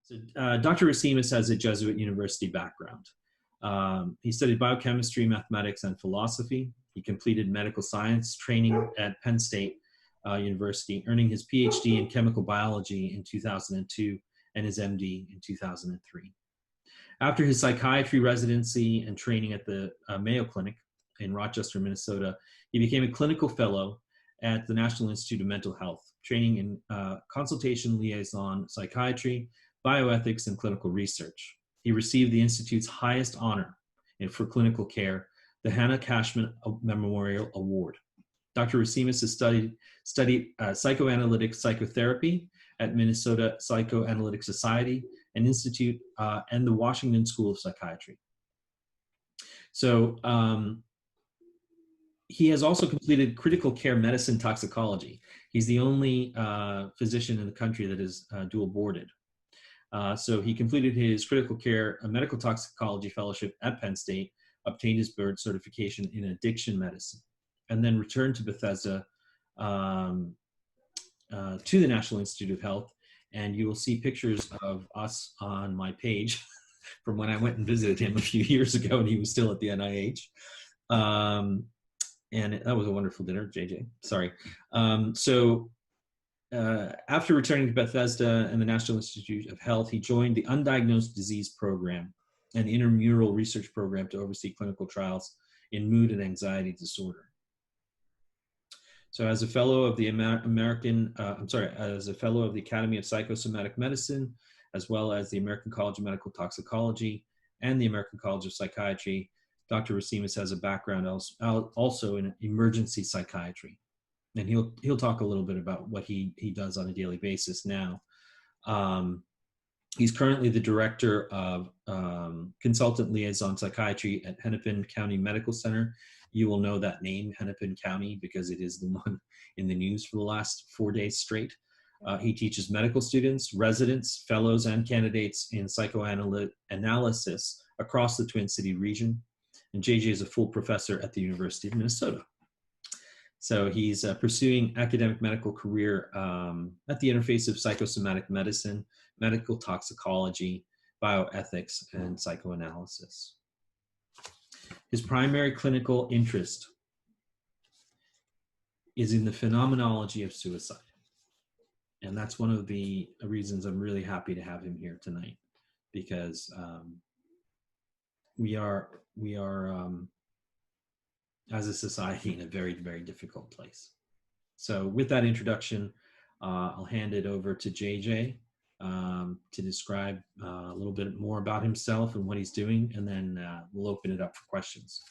So Dr. Rasimas has a Jesuit university background. He studied biochemistry, mathematics, and philosophy. He completed medical science training at Penn State University, earning his Ph.D. in chemical biology in 2002 and his M.D. in 2003. After his psychiatry residency and training at the Mayo Clinic in Rochester, Minnesota, he became a clinical fellow at the National Institute of Mental Health, training in consultation-liaison psychiatry, bioethics, and clinical research. He received the Institute's highest honor for clinical care, the Hannah Cashman Memorial Award. Dr. Rasimas has studied psychoanalytic psychotherapy at Minnesota Psychoanalytic Society and Institute and the Washington School of Psychiatry. So he has also completed critical care medicine toxicology. He's the only physician in the country that is dual boarded. So he completed his critical care medical toxicology fellowship at Penn State, obtained his board certification in addiction medicine, and then returned to Bethesda to the National Institute of Health. And you will see pictures of us on my page from when I went and visited him a few years ago, and he was still at the NIH. And that was a wonderful dinner, JJ. Sorry. After returning to Bethesda and the National Institute of Health, he joined the Undiagnosed Disease Program, an Intramural Research Program to oversee clinical trials in mood and anxiety disorder. So as a fellow of the as a fellow of the Academy of Psychosomatic Medicine, as well as the American College of Medical Toxicology and the American College of Psychiatry, Dr. Rasimas has a background also in emergency psychiatry. And he'll talk a little bit about what he does on a daily basis now. He's currently the director of consultant liaison psychiatry at Hennepin County Medical Center. You will know that name, Hennepin County, because it is the one in the news for the last 4 days straight. He teaches medical students, residents, fellows, and candidates in psychoanalysis across the Twin City region. And JJ is a full professor at the University of Minnesota. So he's pursuing academic medical career at the interface of psychosomatic medicine, medical toxicology, bioethics, and psychoanalysis. His primary clinical interest is in the phenomenology of suicide. And that's one of the reasons I'm really happy to have him here tonight, because we are as a society in a very, very difficult place. So with that introduction, I'll hand it over to JJ to describe a little bit more about himself and what he's doing, and then we'll open it up for questions.